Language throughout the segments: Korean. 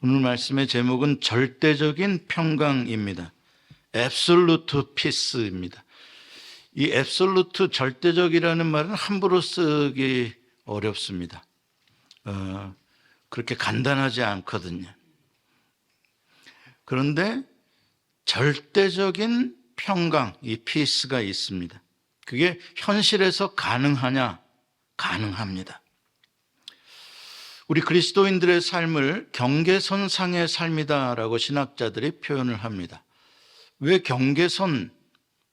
오늘 말씀의 제목은 절대적인 평강입니다. Absolute Peace입니다. 이 Absolute 절대적이라는 말은 함부로 쓰기 어렵습니다. 그렇게 간단하지 않거든요. 그런데 절대적인 평강, 이 피스가 있습니다. 그게 현실에서 가능하냐? 가능합니다. 우리 그리스도인들의 삶을 경계선상의 삶이다라고 신학자들이 표현을 합니다. 왜 경계선,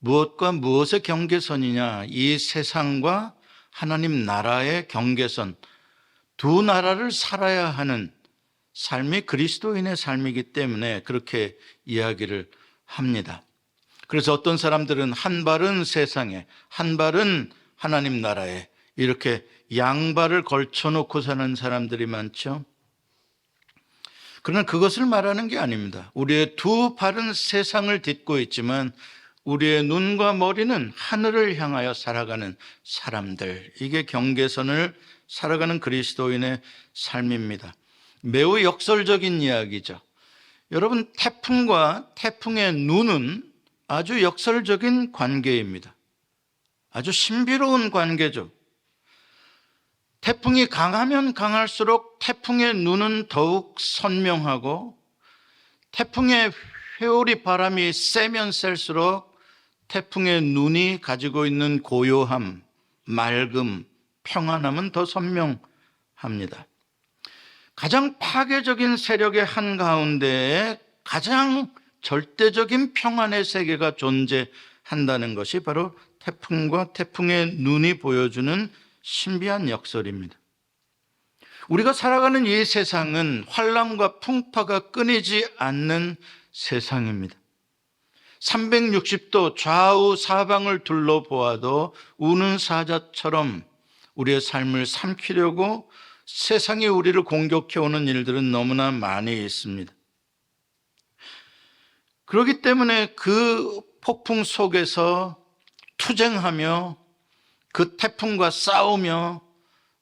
무엇과 무엇의 경계선이냐? 이 세상과 하나님 나라의 경계선, 두 나라를 살아야 하는 삶이 그리스도인의 삶이기 때문에 그렇게 이야기를 합니다. 그래서 어떤 사람들은 한 발은 세상에, 한 발은 하나님 나라에 이렇게 양발을 걸쳐놓고 사는 사람들이 많죠. 그러나 그것을 말하는 게 아닙니다. 우리의 두 발은 세상을 딛고 있지만 우리의 눈과 머리는 하늘을 향하여 살아가는 사람들, 이게 경계선을 살아가는 그리스도인의 삶입니다. 매우 역설적인 이야기죠. 여러분, 태풍과 태풍의 눈은 아주 역설적인 관계입니다. 아주 신비로운 관계죠. 태풍이 강하면 강할수록 태풍의 눈은 더욱 선명하고, 태풍의 회오리 바람이 세면 셀수록 태풍의 눈이 가지고 있는 고요함, 맑음, 평안함은 더 선명합니다. 가장 파괴적인 세력의 한가운데에 가장 절대적인 평안의 세계가 존재한다는 것이 바로 태풍과 태풍의 눈이 보여주는 신비한 역설입니다. 우리가 살아가는 이 세상은 환란과 풍파가 끊이지 않는 세상입니다. 360도 좌우 사방을 둘러보아도 우는 사자처럼 우리의 삶을 삼키려고 세상이 우리를 공격해오는 일들은 너무나 많이 있습니다. 그렇기 때문에 그 폭풍 속에서 투쟁하며 그 태풍과 싸우며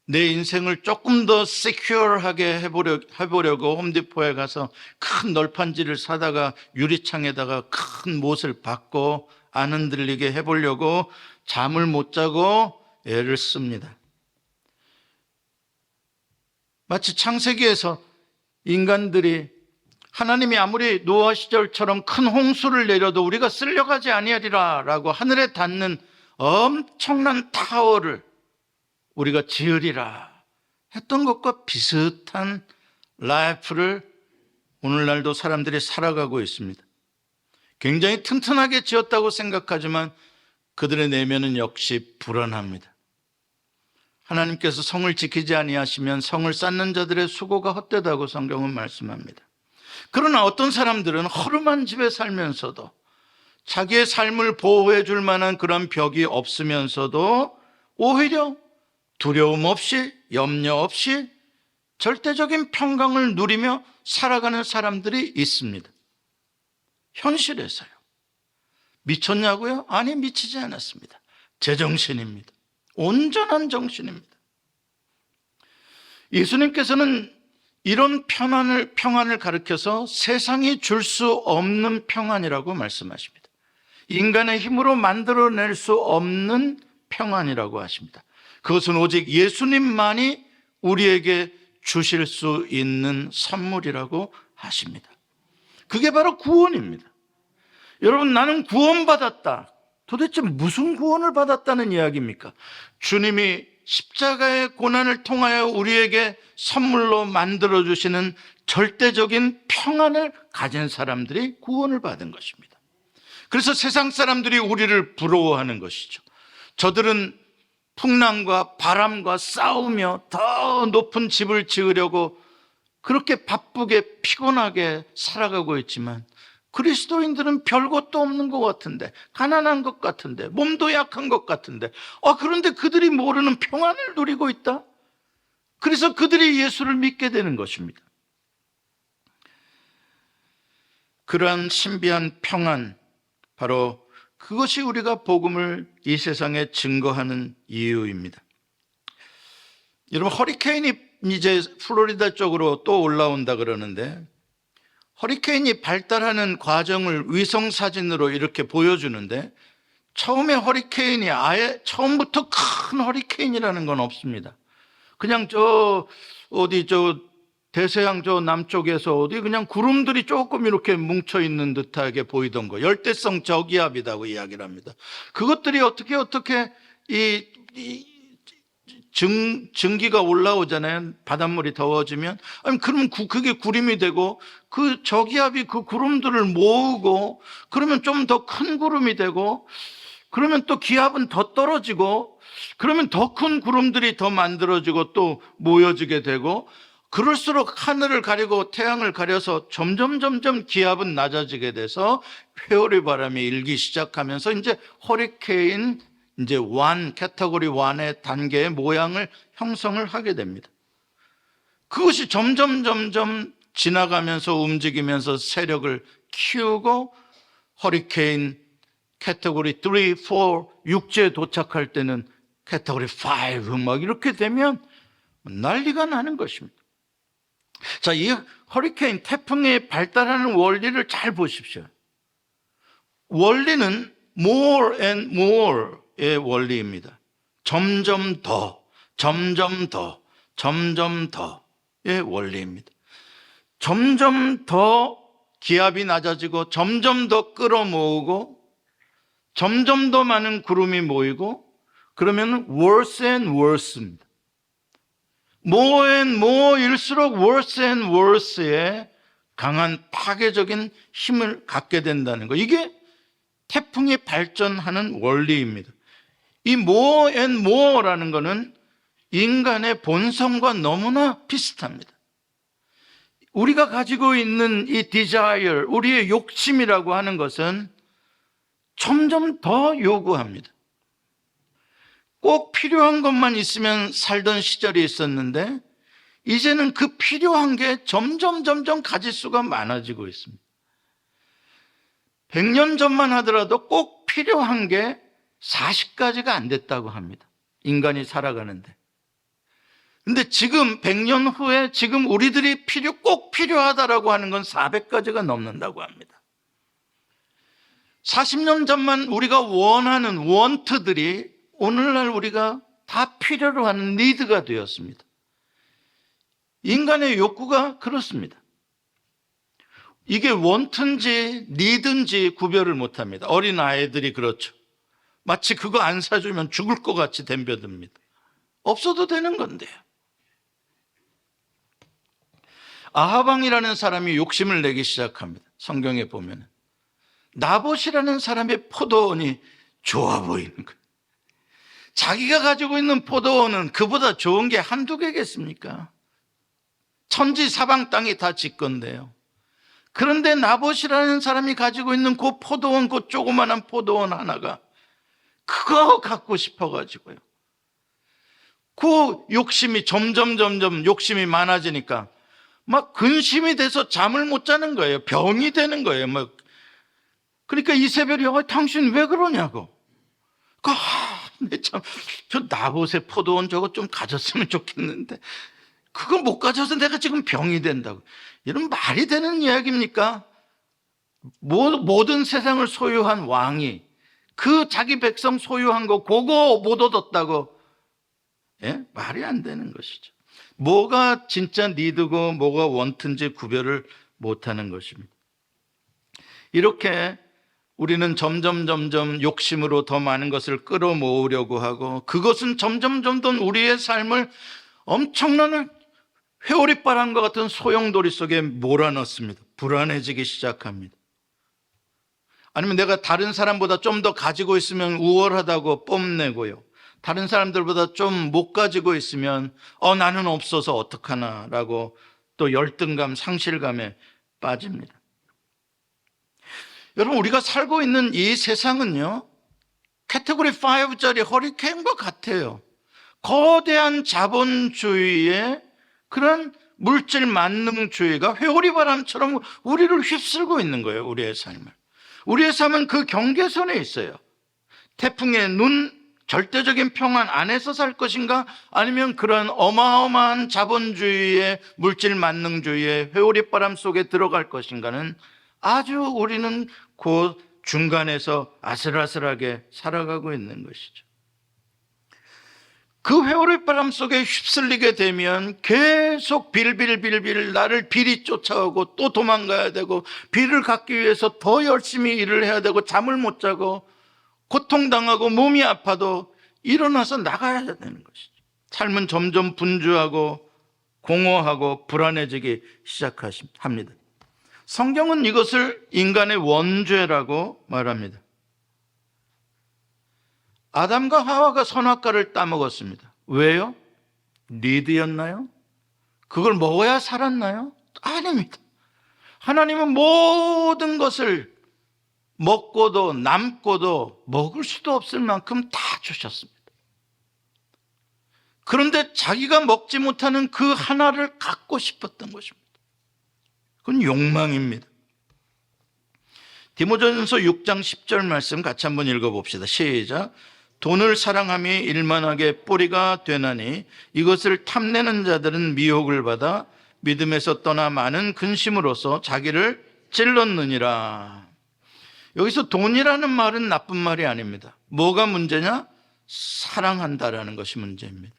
내 인생을 조금 더 시큐어하게 해보려고 홈디포에 가서 큰 널판지를 사다가 유리창에다가 큰 못을 박고 안 흔들리게 해보려고 잠을 못 자고 애를 씁니다. 마치 창세기에서 인간들이 하나님이 아무리 노아 시절처럼 큰 홍수를 내려도 우리가 쓸려가지 아니하리라 라고 하늘에 닿는 엄청난 타워를 우리가 지으리라 했던 것과 비슷한 라이프를 오늘날도 사람들이 살아가고 있습니다. 굉장히 튼튼하게 지었다고 생각하지만 그들의 내면은 역시 불안합니다. 하나님께서 성을 지키지 아니하시면 성을 쌓는 자들의 수고가 헛되다고 성경은 말씀합니다. 그러나 어떤 사람들은 허름한 집에 살면서도 자기의 삶을 보호해 줄 만한 그런 벽이 없으면서도 오히려 두려움 없이, 염려 없이 절대적인 평강을 누리며 살아가는 사람들이 있습니다. 현실에서요. 미쳤냐고요? 아니, 미치지 않았습니다. 제정신입니다. 온전한 정신입니다. 예수님께서는 이런 평안을 가르쳐서 세상이 줄 수 없는 평안이라고 말씀하십니다. 인간의 힘으로 만들어낼 수 없는 평안이라고 하십니다. 그것은 오직 예수님만이 우리에게 주실 수 있는 선물이라고 하십니다. 그게 바로 구원입니다. 여러분, 나는 구원받았다. 도대체 무슨 구원을 받았다는 이야기입니까? 주님이 십자가의 고난을 통하여 우리에게 선물로 만들어주시는 절대적인 평안을 가진 사람들이 구원을 받은 것입니다. 그래서 세상 사람들이 우리를 부러워하는 것이죠. 저들은 풍랑과 바람과 싸우며 더 높은 집을 지으려고 그렇게 바쁘게 피곤하게 살아가고 있지만 그리스도인들은 별것도 없는 것 같은데, 가난한 것 같은데, 몸도 약한 것 같은데, 그런데 그들이 모르는 평안을 누리고 있다? 그래서 그들이 예수를 믿게 되는 것입니다. 그러한 신비한 평안, 바로 그것이 우리가 복음을 이 세상에 증거하는 이유입니다. 여러분, 허리케인이 이제 플로리다 쪽으로 또 올라온다 그러는데 허리케인이 발달하는 과정을 위성 사진으로 이렇게 보여주는데, 처음에 허리케인이 아예 처음부터 큰 허리케인이라는 건 없습니다. 그냥 대서양 남쪽에서 그냥 구름들이 조금 이렇게 뭉쳐 있는 듯하게 보이던 거, 열대성 저기압이라고 이야기를 합니다. 그것들이 어떻게 증기가 올라오잖아요. 바닷물이 더워지면. 아니, 그러면 그게 구름이 되고, 그 저기압이 그 구름들을 모으고, 그러면 좀 더 큰 구름이 되고, 그러면 또 기압은 더 떨어지고, 그러면 더 큰 구름들이 더 만들어지고 또 모여지게 되고, 그럴수록 하늘을 가리고 태양을 가려서 점점 기압은 낮아지게 돼서 회오리 바람이 일기 시작하면서 이제 허리케인 캐터고리 1의 단계의 모양을 형성을 하게 됩니다. 그것이 점점 지나가면서 움직이면서 세력을 키우고 허리케인 캐터고리 3, 4, 6제에 도착할 때는 캐터고리 5 막 이렇게 되면 난리가 나는 것입니다. 자, 이 허리케인 태풍이 발달하는 원리를 잘 보십시오. 원리는 more and more의 원리입니다. 점점 더의 원리입니다. 점점 더 기압이 낮아지고 점점 더 끌어모으고 점점 더 많은 구름이 모이고 그러면 worse and worse입니다. more and more일수록 worse and worse의 강한 파괴적인 힘을 갖게 된다는 거. 이게 태풍이 발전하는 원리입니다. 이 more and more라는 것은 인간의 본성과 너무나 비슷합니다. 우리가 가지고 있는 이 desire, 우리의 욕심이라고 하는 것은 점점 더 요구합니다. 꼭 필요한 것만 있으면 살던 시절이 있었는데 이제는 그 필요한 게 점점 가짓수가 많아지고 있습니다. 100년 전만 하더라도 꼭 필요한 게 40가지가 안 됐다고 합니다. 인간이 살아가는데. 근데 지금 100년 후에 지금 우리들이 꼭 필요하다라고 하는 건 400가지가 넘는다고 합니다. 40년 전만 우리가 원하는 원트들이 오늘날 우리가 다 필요로 하는 니드가 되었습니다. 인간의 욕구가 그렇습니다. 이게 원트인지 니드인지 구별을 못합니다. 어린아이들이 그렇죠. 마치 그거 안 사주면 죽을 것 같이 덤벼듭니다. 없어도 되는 건데요. 아하방이라는 사람이 욕심을 내기 시작합니다. 성경에 보면 나봇이라는 사람의 포도원이 좋아 보이는 거예요. 자기가 가지고 있는 포도원은 그보다 좋은 게 한두 개겠습니까? 천지 사방 땅이 다 지 건데요. 그런데 나봇이라는 사람이 가지고 있는 그 포도원, 그 조그만한 포도원 하나가 그거 갖고 싶어가지고요. 그 욕심이 점점 욕심이 많아지니까 막 근심이 돼서 잠을 못 자는 거예요. 병이 되는 거예요. 그러니까 이세벨이 당신 왜 그러냐고. 저 나봇의 포도원 저거 좀 가졌으면 좋겠는데 그거 못 가져서 내가 지금 병이 된다고. 이런 말이 되는 이야기입니까? 모든 세상을 소유한 왕이 그 자기 백성 소유한 거 그거 못 얻었다고. 예? 말이 안 되는 것이죠. 뭐가 진짜 니드고 뭐가 원트인지 구별을 못하는 것입니다. 이렇게 우리는 점점 욕심으로 더 많은 것을 끌어모으려고 하고 그것은 점점 우리의 삶을 엄청난 회오리바람과 같은 소용돌이 속에 몰아넣습니다. 불안해지기 시작합니다. 아니면 내가 다른 사람보다 좀 더 가지고 있으면 우월하다고 뽐내고요. 다른 사람들보다 좀 못 가지고 있으면 나는 없어서 어떡하나라고 또 열등감, 상실감에 빠집니다. 여러분, 우리가 살고 있는 이 세상은요, 카테고리 5짜리 허리케인과 같아요. 거대한 자본주의의 그런 물질 만능주의가 회오리바람처럼 우리를 휩쓸고 있는 거예요. 우리의 삶을. 우리의 삶은 그 경계선에 있어요. 태풍의 눈, 절대적인 평안 안에서 살 것인가, 아니면 그런 어마어마한 자본주의의 물질 만능주의의 회오리바람 속에 들어갈 것인가는 아주 우리는 그 중간에서 아슬아슬하게 살아가고 있는 것이죠. 그 회오리바람 속에 휩쓸리게 되면 계속 빌빌빌빌 나를 빌이 쫓아오고 또 도망가야 되고, 빌을 갖기 위해서 더 열심히 일을 해야 되고, 잠을 못 자고 고통당하고 몸이 아파도 일어나서 나가야 되는 것이죠. 삶은 점점 분주하고 공허하고 불안해지기 시작합니다. 성경은 이것을 인간의 원죄라고 말합니다. 아담과 하와가 선악과를 따먹었습니다. 왜요? 니드였나요? 그걸 먹어야 살았나요? 아닙니다. 하나님은 모든 것을 먹고도 남고도 먹을 수도 없을 만큼 다 주셨습니다. 그런데 자기가 먹지 못하는 그 하나를 갖고 싶었던 것입니다. 그건 욕망입니다. 디모데전서 6장 10절 말씀 같이 한번 읽어봅시다. 시작. 돈을 사랑함이 일만하게 뿌리가 되나니 이것을 탐내는 자들은 미혹을 받아 믿음에서 떠나 많은 근심으로써 자기를 찔렀느니라. 여기서 돈이라는 말은 나쁜 말이 아닙니다. 뭐가 문제냐? 사랑한다라는 것이 문제입니다.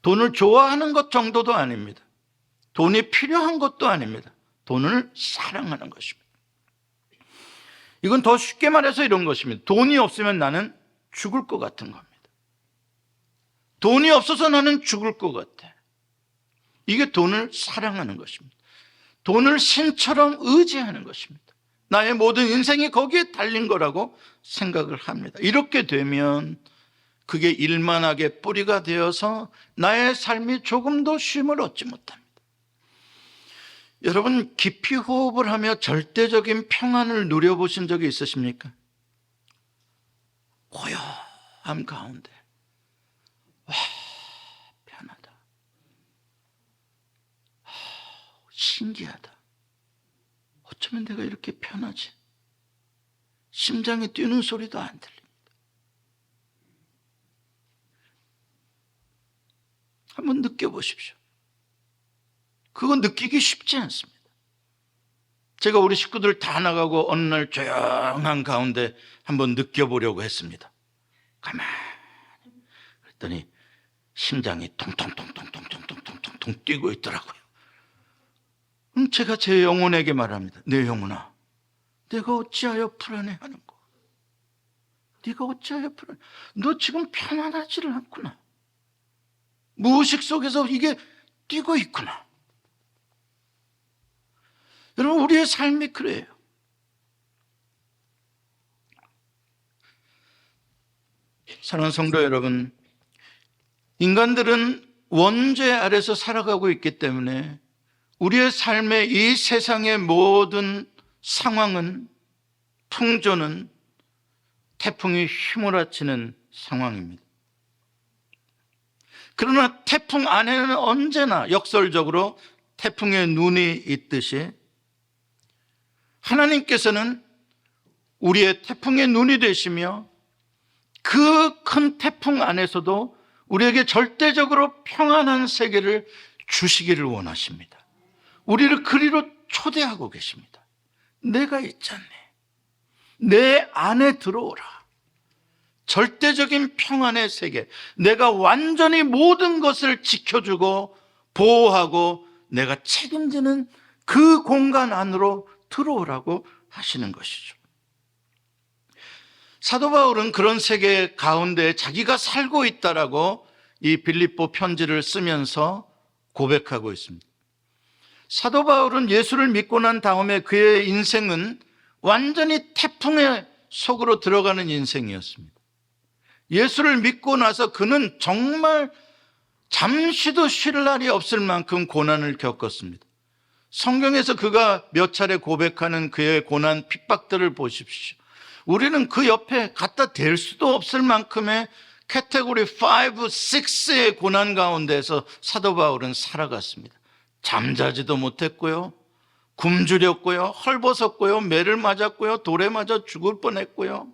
돈을 좋아하는 것 정도도 아닙니다. 돈이 필요한 것도 아닙니다. 돈을 사랑하는 것입니다. 이건 더 쉽게 말해서 이런 것입니다. 돈이 없으면 나는 죽을 것 같은 겁니다. 돈이 없어서 나는 죽을 것 같아. 이게 돈을 사랑하는 것입니다. 돈을 신처럼 의지하는 것입니다. 나의 모든 인생이 거기에 달린 거라고 생각을 합니다. 이렇게 되면 그게 일만하게 뿌리가 되어서 나의 삶이 조금도 쉼을 얻지 못합니다. 여러분, 깊이 호흡을 하며 절대적인 평안을 누려보신 적이 있으십니까? 고요함 가운데 와, 편하다. 신기하다. 어쩌면 내가 이렇게 편하지? 심장이 뛰는 소리도 안 들립니다. 한번 느껴보십시오. 그거 느끼기 쉽지 않습니다. 제가 우리 식구들 다 나가고 어느 날 조용한 가운데 한번 느껴보려고 했습니다. 가만히. 그랬더니 심장이 통통통통통통통통통 뛰고 있더라고요. 제가 제 영혼에게 말합니다. 내 영혼아, 내가 어찌하여 불안해하는고? 네가 어찌하여 불안해? 너 지금 편안하지를 않구나. 무의식 속에서 이게 뛰고 있구나. 여러분, 우리의 삶이 그래요. 사랑하는 성도 여러분, 인간들은 원죄 아래서 살아가고 있기 때문에 우리의 삶의 이 세상의 모든 상황은, 풍조는 태풍이 휘몰아치는 상황입니다. 그러나 태풍 안에는 언제나 역설적으로 태풍의 눈이 있듯이 하나님께서는 우리의 태풍의 눈이 되시며 그 큰 태풍 안에서도 우리에게 절대적으로 평안한 세계를 주시기를 원하십니다. 우리를 그리로 초대하고 계십니다. 내가 있잖니. 내 안에 들어오라. 절대적인 평안의 세계, 내가 완전히 모든 것을 지켜주고 보호하고 내가 책임지는 그 공간 안으로 들어오라고 하시는 것이죠. 사도 바울은 그런 세계 가운데 자기가 살고 있다라고 이 빌립보 편지를 쓰면서 고백하고 있습니다. 사도 바울은 예수를 믿고 난 다음에 그의 인생은 완전히 태풍의 속으로 들어가는 인생이었습니다. 예수를 믿고 나서 그는 정말 잠시도 쉴 날이 없을 만큼 고난을 겪었습니다. 성경에서 그가 몇 차례 고백하는 그의 고난 핍박들을 보십시오. 우리는 그 옆에 갖다 댈 수도 없을 만큼의 카테고리 5, 6의 고난 가운데서 사도 바울은 살아갔습니다. 잠자지도 못했고요, 굶주렸고요, 헐벗었고요, 매를 맞았고요, 돌에 맞아 죽을 뻔했고요.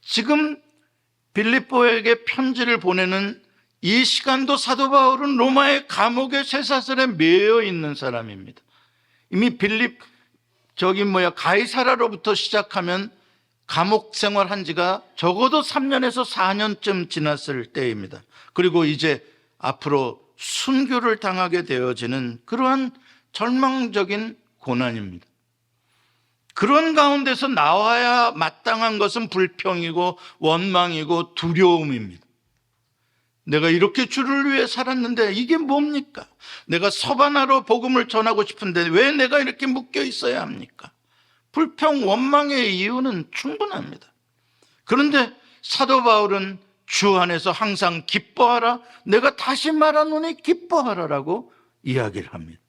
지금 빌립보에게 편지를 보내는 이 시간도 사도 바울은 로마의 감옥의 쇠사슬에 매여 있는 사람입니다. 이미 가이사라로부터 시작하면 감옥 생활한 지가 적어도 3년에서 4년쯤 지났을 때입니다. 그리고 이제 앞으로 순교를 당하게 되어지는 그러한 절망적인 고난입니다. 그런 가운데서 나와야 마땅한 것은 불평이고 원망이고 두려움입니다. 내가 이렇게 주를 위해 살았는데 이게 뭡니까? 내가 서바나로 복음을 전하고 싶은데 왜 내가 이렇게 묶여 있어야 합니까? 불평, 원망의 이유는 충분합니다. 그런데 사도 바울은 주 안에서 항상 기뻐하라, 내가 다시 말하노니 기뻐하라라고 이야기를 합니다.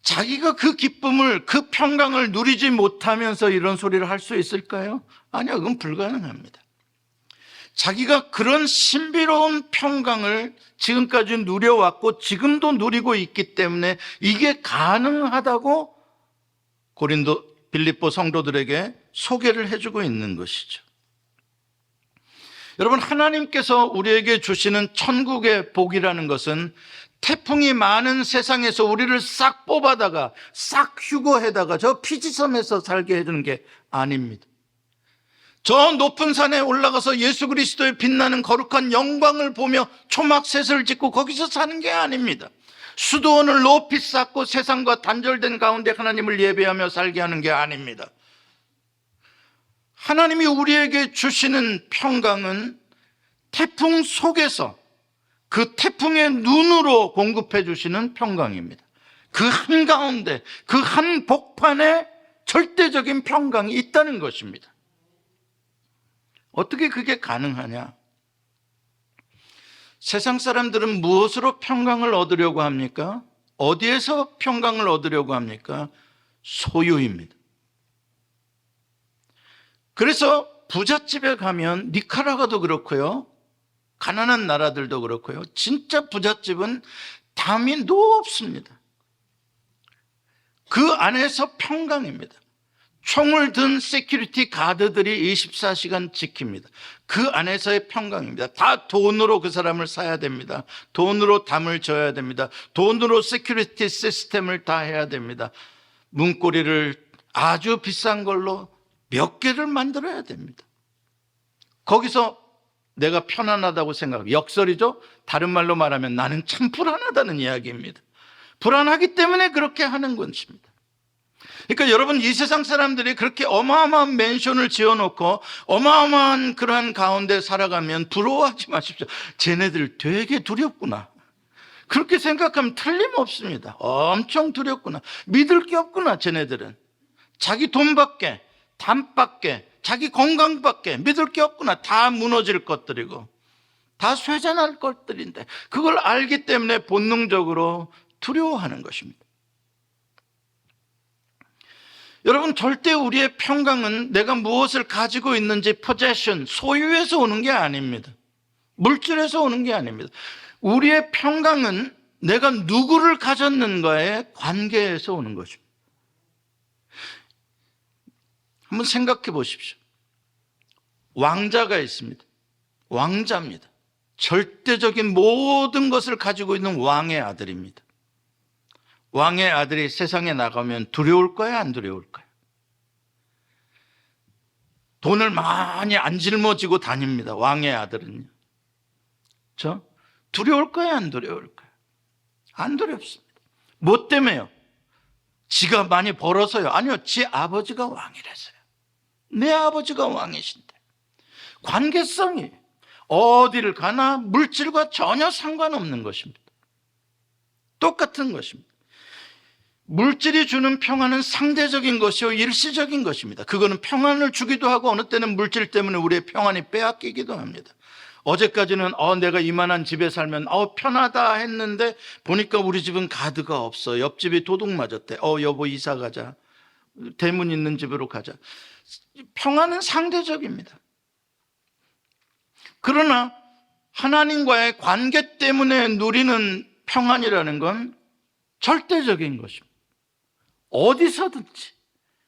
자기가 그 기쁨을, 그 평강을 누리지 못하면서 이런 소리를 할 수 있을까요? 아니요, 그건 불가능합니다. 자기가 그런 신비로운 평강을 지금까지 누려왔고 지금도 누리고 있기 때문에 이게 가능하다고 빌립보 성도들에게 소개를 해주고 있는 것이죠. 여러분, 하나님께서 우리에게 주시는 천국의 복이라는 것은 태풍이 많은 세상에서 우리를 싹 뽑아다가 싹 휴거해다가 저 피지섬에서 살게 해주는 게 아닙니다. 저 높은 산에 올라가서 예수 그리스도의 빛나는 거룩한 영광을 보며 초막셋을 짓고 거기서 사는 게 아닙니다. 수도원을 높이 쌓고 세상과 단절된 가운데 하나님을 예배하며 살게 하는 게 아닙니다. 하나님이 우리에게 주시는 평강은 태풍 속에서 그 태풍의 눈으로 공급해 주시는 평강입니다. 그 한가운데, 그 한 복판에 절대적인 평강이 있다는 것입니다. 어떻게 그게 가능하냐? 세상 사람들은 무엇으로 평강을 얻으려고 합니까? 어디에서 평강을 얻으려고 합니까? 소유입니다. 그래서 부잣집에 가면 니카라과도 그렇고요, 가난한 나라들도 그렇고요, 진짜 부잣집은 담이 높습니다. 그 안에서 평강입니다. 총을 든 세큐리티 가드들이 24시간 지킵니다. 그 안에서의 평강입니다. 다 돈으로 그 사람을 사야 됩니다. 돈으로 담을 져야 됩니다. 돈으로 세큐리티 시스템을 다 해야 됩니다. 문고리를 아주 비싼 걸로 몇 개를 만들어야 됩니다. 거기서 내가 편안하다고 생각하고, 역설이죠. 다른 말로 말하면 나는 참 불안하다는 이야기입니다. 불안하기 때문에 그렇게 하는 것입니다. 그러니까 여러분, 이 세상 사람들이 그렇게 어마어마한 맨션을 지어놓고 어마어마한 그러한 가운데 살아가면 부러워하지 마십시오. 쟤네들 되게 두렵구나. 그렇게 생각하면 틀림없습니다. 엄청 두렵구나. 믿을 게 없구나. 쟤네들은 자기 돈밖에, 담밖에, 자기 건강밖에 믿을 게 없구나. 다 무너질 것들이고 다 쇠잔할 것들인데 그걸 알기 때문에 본능적으로 두려워하는 것입니다. 여러분, 절대 우리의 평강은 내가 무엇을 가지고 있는지, possession, 소유에서 오는 게 아닙니다. 물질에서 오는 게 아닙니다. 우리의 평강은 내가 누구를 가졌는가의 관계에서 오는 것입니다. 한번 생각해 보십시오. 왕자가 있습니다. 왕자입니다. 절대적인 모든 것을 가지고 있는 왕의 아들입니다. 왕의 아들이 세상에 나가면 두려울까요? 안 두려울까요? 돈을 많이 안 짊어지고 다닙니다. 왕의 아들은요. 두려울까요? 안 두려울까요? 안 두렵습니다. 뭐 때문에요? 지가 많이 벌어서요? 아니요, 지 아버지가 왕이라서요. 내 아버지가 왕이신데. 관계성이 어디를 가나 물질과 전혀 상관없는 것입니다. 똑같은 것입니다. 물질이 주는 평안은 상대적인 것이요, 일시적인 것입니다. 그거는 평안을 주기도 하고 어느 때는 물질 때문에 우리의 평안이 빼앗기기도 합니다. 어제까지는 내가 이만한 집에 살면 편하다 했는데 보니까 우리 집은 가드가 없어. 옆집이 도둑 맞았대. 여보 이사 가자. 대문 있는 집으로 가자. 평안은 상대적입니다. 그러나 하나님과의 관계 때문에 누리는 평안이라는 건 절대적인 것입니다. 어디서든지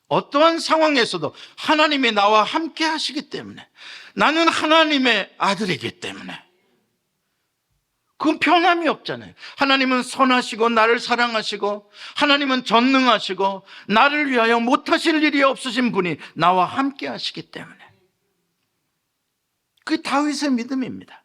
어떠한 상황에서도 하나님이 나와 함께 하시기 때문에, 나는 하나님의 아들이기 때문에 그건 변함이 없잖아요. 하나님은 선하시고 나를 사랑하시고 하나님은 전능하시고 나를 위하여 못하실 일이 없으신 분이 나와 함께 하시기 때문에, 그게 다윗의 믿음입니다.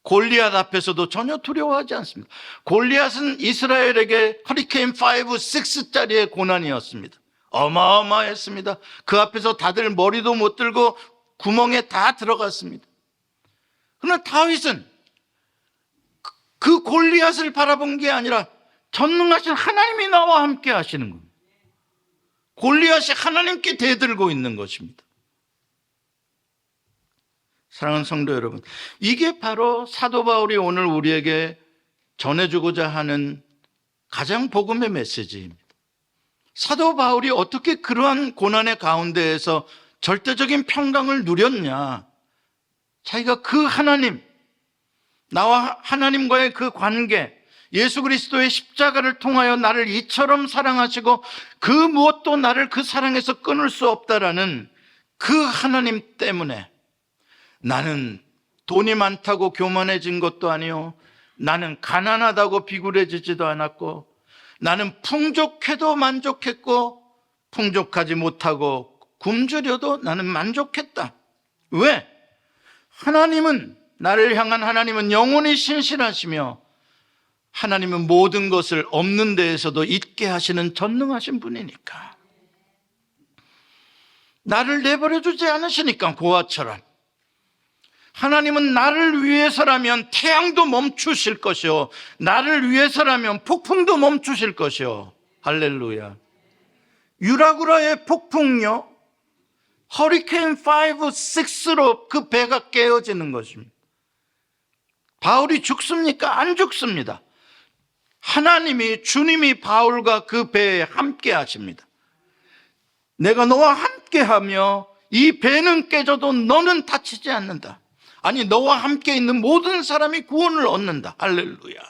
골리앗 앞에서도 전혀 두려워하지 않습니다. 골리앗은 이스라엘에게 허리케인 5, 6짜리의 고난이었습니다. 어마어마했습니다. 그 앞에서 다들 머리도 못 들고 구멍에 다 들어갔습니다. 그러나 다윗은 그 골리앗을 바라본 게 아니라 전능하신 하나님이 나와 함께 하시는 겁니다. 골리앗이 하나님께 대들고 있는 것입니다. 사랑하는 성도 여러분, 이게 바로 사도 바울이 오늘 우리에게 전해주고자 하는 가장 복음의 메시지입니다. 사도 바울이 어떻게 그러한 고난의 가운데에서 절대적인 평강을 누렸냐? 자기가 그 하나님, 나와 하나님과의 그 관계, 예수 그리스도의 십자가를 통하여 나를 이처럼 사랑하시고 그 무엇도 나를 그 사랑에서 끊을 수 없다라는 그 하나님 때문에 나는 돈이 많다고 교만해진 것도 아니요, 나는 가난하다고 비굴해지지도 않았고, 나는 풍족해도 만족했고 풍족하지 못하고 굶주려도 나는 만족했다. 왜? 하나님은, 나를 향한 하나님은 영원히 신실하시며 하나님은 모든 것을 없는 데에서도 있게 하시는 전능하신 분이니까, 나를 내버려 두지 않으시니까. 고아처럼 하나님은 나를 위해서라면 태양도 멈추실 것이요, 나를 위해서라면 폭풍도 멈추실 것이요. 할렐루야. 유라구라의 폭풍요, 허리케인 5, 6로 그 배가 깨어지는 것입니다. 바울이 죽습니까? 안 죽습니다. 하나님이, 주님이 바울과 그 배에 함께 하십니다. 내가 너와 함께 하며 이 배는 깨져도 너는 다치지 않는다. 아니, 너와 함께 있는 모든 사람이 구원을 얻는다. 할렐루야.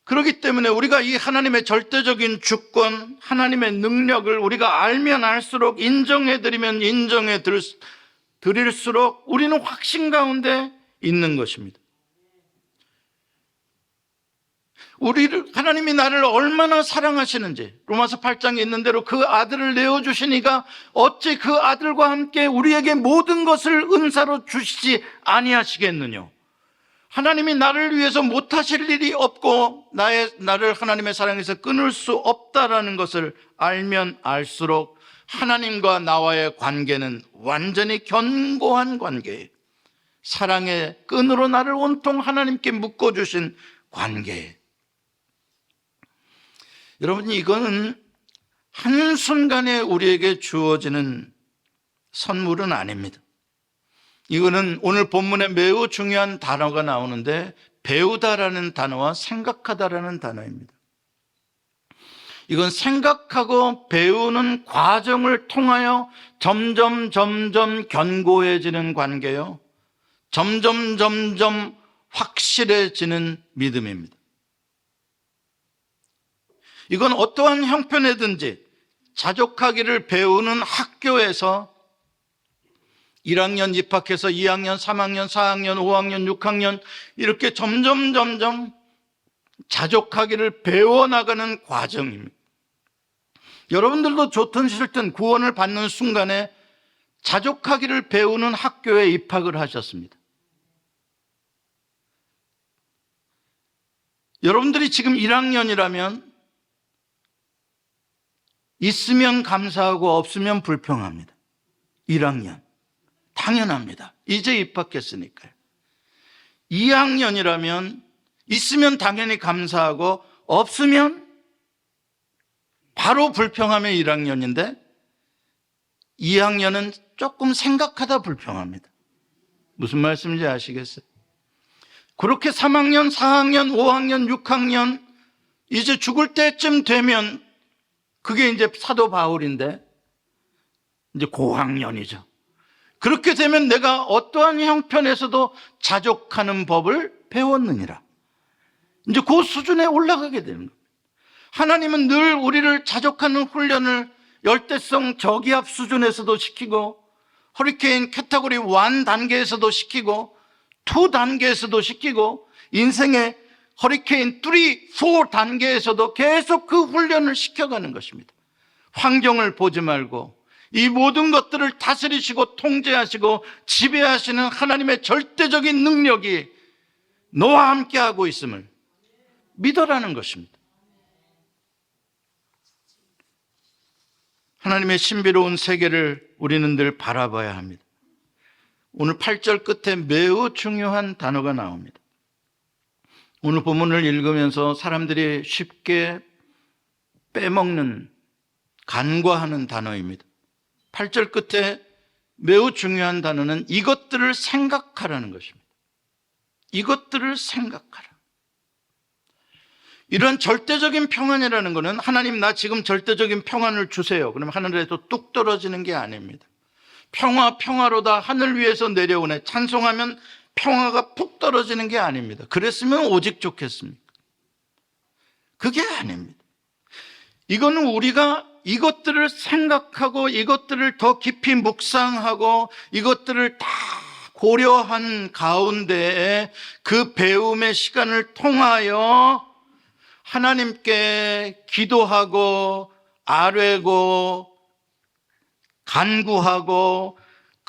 그렇기 때문에 우리가 이 하나님의 절대적인 주권, 하나님의 능력을 우리가 알면 알수록, 인정해드리면 인정해드릴수록 우리는 확신 가운데 있는 것입니다. 하나님이 나를 얼마나 사랑하시는지, 로마서 8장에 있는 대로 그 아들을 내어주시니까 어찌 그 아들과 함께 우리에게 모든 것을 은사로 주시지 아니하시겠느냐. 하나님이 나를 위해서 못하실 일이 없고 나를 하나님의 사랑에서 끊을 수 없다라는 것을 알면 알수록 하나님과 나와의 관계는 완전히 견고한 관계예요. 사랑의 끈으로 나를 온통 하나님께 묶어주신 관계예요. 여러분, 이거는 한순간에 우리에게 주어지는 선물은 아닙니다. 이거는 오늘 본문에 매우 중요한 단어가 나오는데, 배우다라는 단어와 생각하다라는 단어입니다. 이건 생각하고 배우는 과정을 통하여 점점 견고해지는 관계요, 점점 확실해지는 믿음입니다. 이건 어떠한 형편이든지 자족하기를 배우는 학교에서 1학년 입학해서 2학년, 3학년, 4학년, 5학년, 6학년 이렇게 점점 자족하기를 배워나가는 과정입니다. 여러분들도 좋든 싫든 구원을 받는 순간에 자족하기를 배우는 학교에 입학을 하셨습니다. 여러분들이 지금 1학년이라면 있으면 감사하고 없으면 불평합니다. 1학년. 당연합니다. 이제 입학했으니까요. 2학년이라면 있으면 당연히 감사하고 없으면 바로 불평하면 1학년인데 2학년은 조금 생각하다 불평합니다. 무슨 말씀인지 아시겠어요? 그렇게 3학년, 4학년, 5학년, 6학년 이제 죽을 때쯤 되면 그게 이제 사도 바울인데 이제 고학년이죠. 그렇게 되면 내가 어떠한 형편에서도 자족하는 법을 배웠느니라. 이제 그 수준에 올라가게 되는 겁니다. 하나님은 늘 우리를 자족하는 훈련을 열대성 저기압 수준에서도 시키고, 허리케인 캐터고리 1 단계에서도 시키고, 2 단계에서도 시키고, 인생의 허리케인 3, 4 단계에서도 계속 그 훈련을 시켜가는 것입니다. 환경을 보지 말고 이 모든 것들을 다스리시고 통제하시고 지배하시는 하나님의 절대적인 능력이 너와 함께하고 있음을 믿어라는 것입니다. 하나님의 신비로운 세계를 우리는 늘 바라봐야 합니다. 오늘 8절 끝에 매우 중요한 단어가 나옵니다. 오늘 본문을 읽으면서 사람들이 쉽게 빼먹는, 간과하는 단어입니다. 8절 끝에 매우 중요한 단어는 이것들을 생각하라는 것입니다. 이것들을 생각하라. 이런 절대적인 평안이라는 것은 하나님 나 지금 절대적인 평안을 주세요. 그러면 하늘에서 뚝 떨어지는 게 아닙니다. 평화 평화로다 하늘 위에서 내려오네 찬송하면 평화가 푹 떨어지는 게 아닙니다. 그랬으면 오직 좋겠습니까? 그게 아닙니다. 이거는 우리가 이것들을 생각하고 이것들을 더 깊이 묵상하고 이것들을 다 고려한 가운데에 그 배움의 시간을 통하여 하나님께 기도하고 아뢰고 간구하고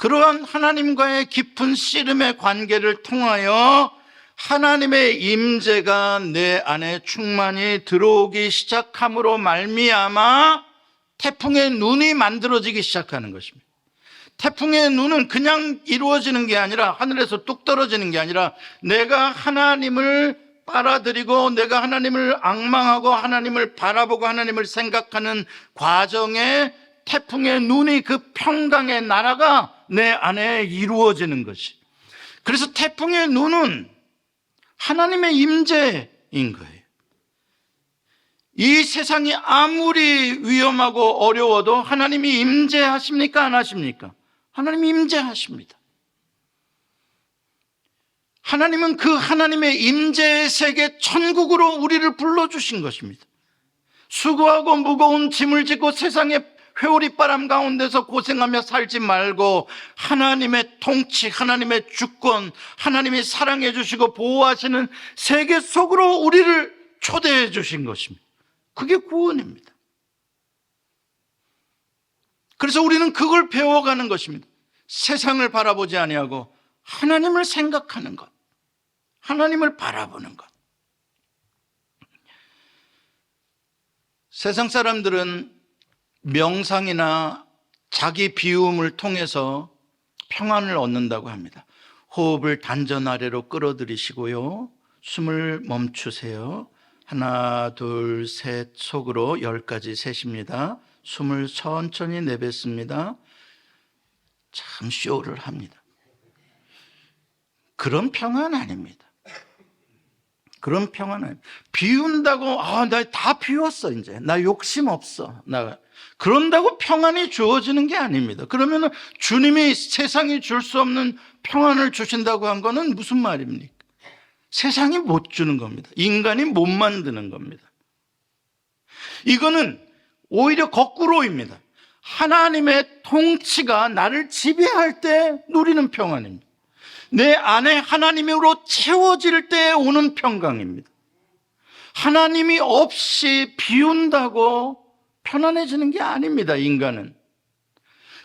그러한 하나님과의 깊은 씨름의 관계를 통하여 하나님의 임재가 내 안에 충만히 들어오기 시작함으로 말미암아 태풍의 눈이 만들어지기 시작하는 것입니다. 태풍의 눈은 그냥 이루어지는 게 아니라 하늘에서 뚝 떨어지는 게 아니라 내가 하나님을 빨아들이고 내가 하나님을 앙망하고 하나님을 바라보고 하나님을 생각하는 과정에 태풍의 눈이 그 평강의 나라가 내 안에 이루어지는 것이. 그래서 태풍의 눈은 하나님의 임재인 거예요. 이 세상이 아무리 위험하고 어려워도 하나님이 임재하십니까? 안 하십니까? 하나님이 임재하십니다. 하나님은 그 하나님의 임재의 세계 천국으로 우리를 불러주신 것입니다. 수고하고 무거운 짐을 지고 세상의 회오리바람 가운데서 고생하며 살지 말고 하나님의 통치, 하나님의 주권, 하나님이 사랑해 주시고 보호하시는 세계 속으로 우리를 초대해 주신 것입니다. 그게 구원입니다. 그래서 우리는 그걸 배워가는 것입니다. 세상을 바라보지 아니하고 하나님을 생각하는 것, 하나님을 바라보는 것. 세상 사람들은 명상이나 자기 비움을 통해서 평안을 얻는다고 합니다. 호흡을 단전 아래로 끌어들이시고요, 숨을 멈추세요. 하나, 둘, 셋, 속으로 10까지 세십니다. 숨을 천천히 내뱉습니다. 참 쇼를 합니다. 그런 평안 아닙니다. 그런 평안 아닙니다. 비운다고 나 다 비웠어 이제 나 욕심 없어 그런다고 평안이 주어지는 게 아닙니다. 그러면 주님이 세상이 줄 수 없는 평안을 주신다고 한 거는 무슨 말입니까? 세상이 못 주는 겁니다. 인간이 못 만드는 겁니다. 이거는 오히려 거꾸로입니다. 하나님의 통치가 나를 지배할 때 누리는 평안입니다. 내 안에 하나님으로 채워질 때 오는 평강입니다. 하나님이 없이 비운다고 편안해지는 게 아닙니다, 인간은.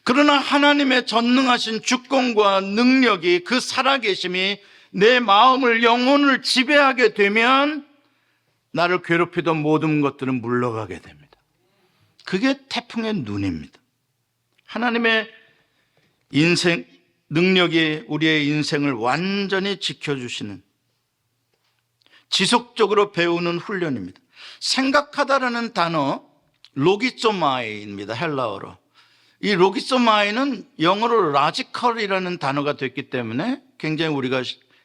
그러나 하나님의 전능하신 주권과 능력이, 그 살아계심이 내 마음을, 영혼을 지배하게 되면 나를 괴롭히던 모든 것들은 물러가게 됩니다. 그게 태풍의 눈입니다. 하나님의 인생 능력이 우리의 인생을 완전히 지켜주시는, 지속적으로 배우는 훈련입니다. 생각하다라는 단어 로기소마이입니다. 헬라어로. 이 로기소마이는 영어로 라지컬이라는 단어가 됐기 때문에 굉장히 우리가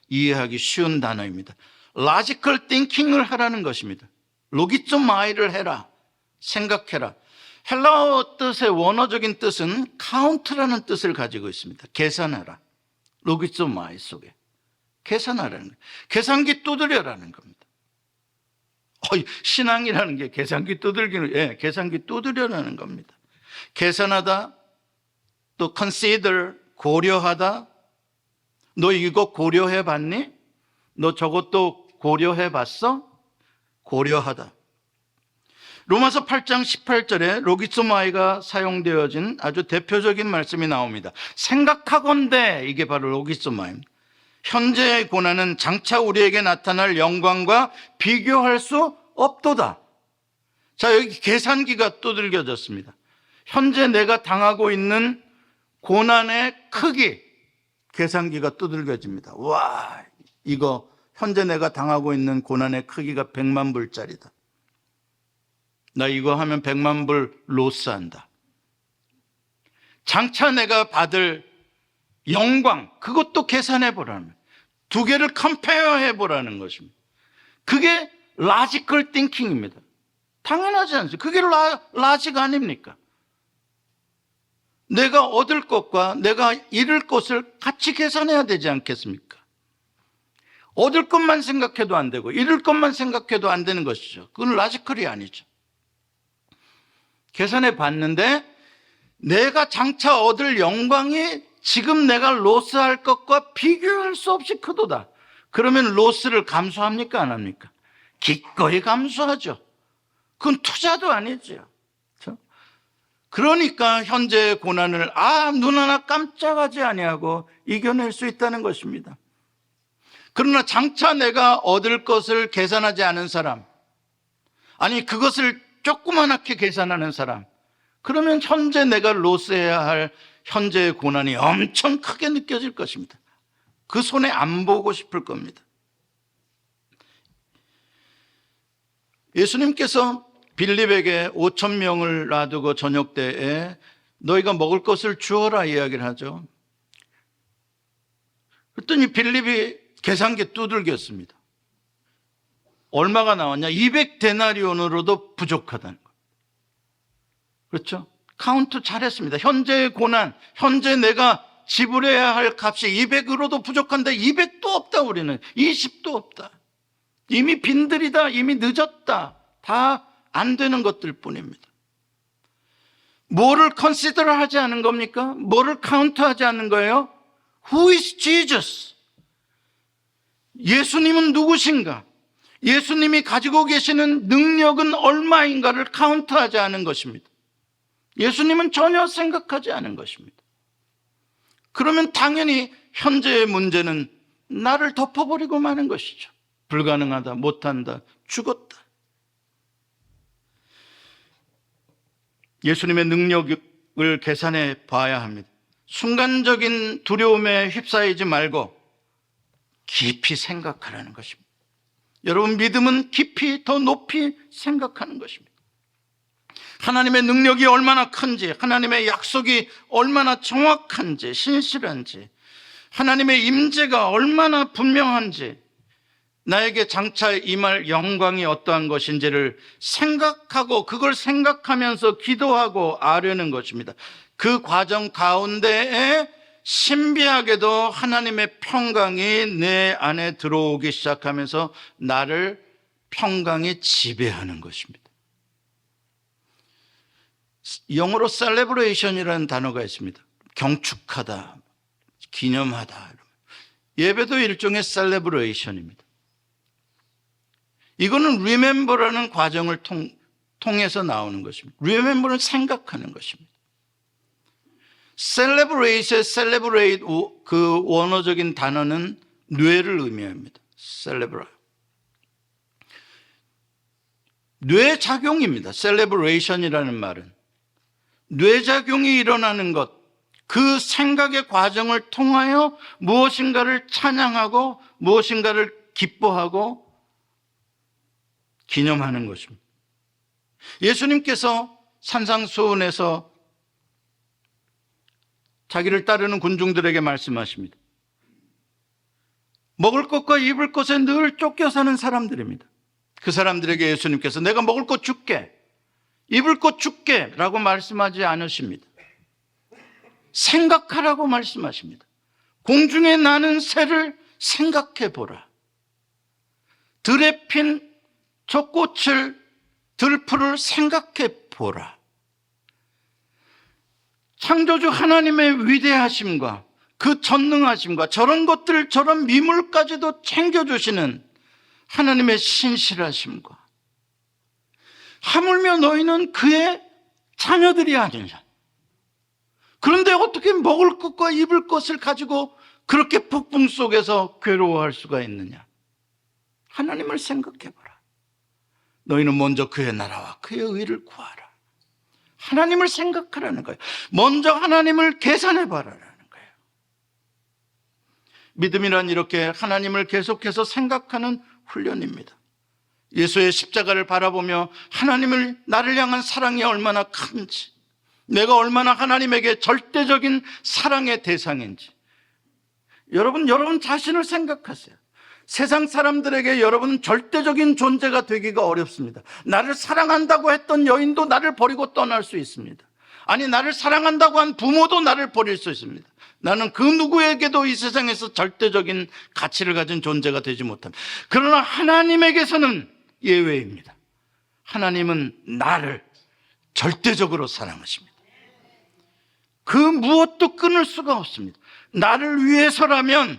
이해하기 쉬운 단어입니다. 라지컬 띵킹을 하라는 것입니다. 로기소마이를 해라, 생각해라. 헬라어 뜻의 원어적인 뜻은 카운트라는 뜻을 가지고 있습니다. 계산하라. 로기소마이 속에 계산하라는 거예요. 계산기 두드려라는 겁니다. 신앙이라는 게 계산기 두들기는, 계산기 두드려라는 겁니다. 계산하다, 또 consider, 고려하다. 너 이거 고려해 봤니? 너 저것도 고려해 봤어? 고려하다. 로마서 8장 18절에 로기소마이가 사용되어진 아주 대표적인 말씀이 나옵니다. 생각하건대, 이게 바로 로기소마입니다. 현재의 고난은 장차 우리에게 나타날 영광과 비교할 수 없도다. 자, 여기 계산기가 두들겨졌습니다. 현재 내가 당하고 있는 고난의 크기, 계산기가 두들겨집니다. 와, 이거 현재 내가 당하고 있는 고난의 크기가 100만 불짜리다. 나 이거 하면 100만 불 로스한다. 장차 내가 받을 영광, 그것도 계산해 보라는, 두 개를 컴페어 해 보라는 것입니다. 그게 라지컬 띵킹입니다. 당연하지 않습니까? 그게 라직 아닙니까? 내가 얻을 것과 내가 잃을 것을 같이 계산해야 되지 않겠습니까? 얻을 것만 생각해도 안 되고 잃을 것만 생각해도 안 되는 것이죠. 그건 라지컬이 아니죠. 계산해 봤는데 내가 장차 얻을 영광이 지금 내가 로스할 것과 비교할 수 없이 크도다. 그러면 로스를 감수합니까? 안 합니까? 기꺼이 감수하죠. 그건 투자도 아니죠. 그러니까 현재의 고난을 눈 하나 깜짝하지 아니하고 이겨낼 수 있다는 것입니다. 그러나 장차 내가 얻을 것을 계산하지 않은 사람, 아니 그것을 조그맣게 계산하는 사람, 그러면 현재 내가 로스해야 할 현재의 고난이 엄청 크게 느껴질 것입니다. 그 손에 안 보고 싶을 겁니다. 예수님께서 빌립에게 5,000명을 놔두고 저녁 때에 너희가 먹을 것을 주어라 이야기를 하죠. 그랬더니 빌립이 계산기 두들겼습니다. 얼마가 나왔냐? 200데나리온으로도 부족하다는 거. 그렇죠? 카운트 잘했습니다. 현재의 고난, 현재 내가 지불해야 할 값이 200으로도 부족한데 200도 없다. 우리는 20도 없다. 이미 빈들이다. 이미 늦었다. 다 안 되는 것들 뿐입니다. 뭐를 컨시더를 하지 않은 겁니까? 뭐를 카운트하지 않는 거예요? Who is Jesus? 예수님은 누구신가? 예수님이 가지고 계시는 능력은 얼마인가를 카운트하지 않은 것입니다. 예수님은 전혀 생각하지 않은 것입니다. 그러면 당연히 현재의 문제는 나를 덮어버리고 마는 것이죠. 불가능하다, 못한다, 죽었다. 예수님의 능력을 계산해 봐야 합니다. 순간적인 두려움에 휩싸이지 말고 깊이 생각하라는 것입니다. 여러분, 믿음은 깊이 더 높이 생각하는 것입니다. 하나님의 능력이 얼마나 큰지, 하나님의 약속이 얼마나 정확한지, 신실한지, 하나님의 임재가 얼마나 분명한지, 나에게 장차 임할 영광이 어떠한 것인지를 생각하고 그걸 생각하면서 기도하고 아려는 것입니다. 그 과정 가운데에 신비하게도 하나님의 평강이 내 안에 들어오기 시작하면서 나를 평강이 지배하는 것입니다. 영어로 celebration이라는 단어가 있습니다. 경축하다, 기념하다. 예배도 일종의 celebration입니다. 이거는 remember라는 과정을 통해서 나오는 것입니다. remember는 생각하는 것입니다. celebrate의 celebrate, 그 원어적인 단어는 뇌를 의미합니다. celebrate. 뇌작용입니다. celebration이라는 말은. 뇌작용이 일어나는 것, 그 생각의 과정을 통하여 무엇인가를 찬양하고 무엇인가를 기뻐하고 기념하는 것입니다. 예수님께서 산상수훈에서 자기를 따르는 군중들에게 말씀하십니다. 먹을 것과 입을 것에 늘 쫓겨 사는 사람들입니다. 그 사람들에게 예수님께서 내가 먹을 것 줄게, 입을 것 줄게 라고 말씀하지 않으십니다. 생각하라고 말씀하십니다. 공중에 나는 새를 생각해 보라. 들에 핀 저 꽃을, 들풀을 생각해 보라. 창조주 하나님의 위대하심과 그 전능하심과 저런 것들, 저런 미물까지도 챙겨주시는 하나님의 신실하심과, 하물며 너희는 그의 자녀들이 아니냐. 그런데 어떻게 먹을 것과 입을 것을 가지고 그렇게 폭풍 속에서 괴로워할 수가 있느냐. 하나님을 생각해봐라. 너희는 먼저 그의 나라와 그의 의를 구하라. 하나님을 생각하라는 거예요. 먼저 하나님을 계산해봐라라는 거예요. 믿음이란 이렇게 하나님을 계속해서 생각하는 훈련입니다. 예수의 십자가를 바라보며 하나님을, 나를 향한 사랑이 얼마나 큰지, 내가 얼마나 하나님에게 절대적인 사랑의 대상인지, 여러분 자신을 생각하세요. 세상 사람들에게 여러분은 절대적인 존재가 되기가 어렵습니다. 나를 사랑한다고 했던 여인도 나를 버리고 떠날 수 있습니다. 아니, 나를 사랑한다고 한 부모도 나를 버릴 수 있습니다. 나는 그 누구에게도 이 세상에서 절대적인 가치를 가진 존재가 되지 못합니다. 그러나 하나님에게서는 예외입니다. 하나님은 나를 절대적으로 사랑하십니다. 그 무엇도 끊을 수가 없습니다. 나를 위해서라면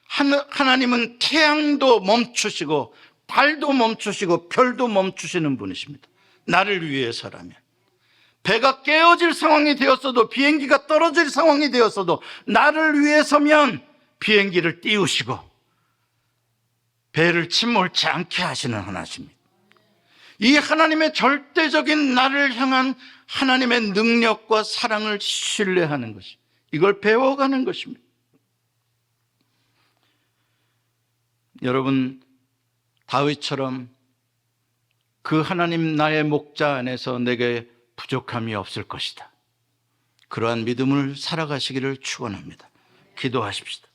하나님은 태양도 멈추시고 달도 멈추시고 별도 멈추시는 분이십니다. 나를 위해서라면. 배가 깨어질 상황이 되었어도, 비행기가 떨어질 상황이 되었어도 나를 위해서면 비행기를 띄우시고 배를 침몰치 않게 하시는 하나십니다. 이 하나님의 절대적인 나를 향한 하나님의 능력과 사랑을 신뢰하는 것이, 이걸 배워가는 것입니다. 여러분, 다윗처럼 그 하나님 나의 목자 안에서 내게 부족함이 없을 것이다, 그러한 믿음을 살아가시기를 축원합니다. 기도하십시다.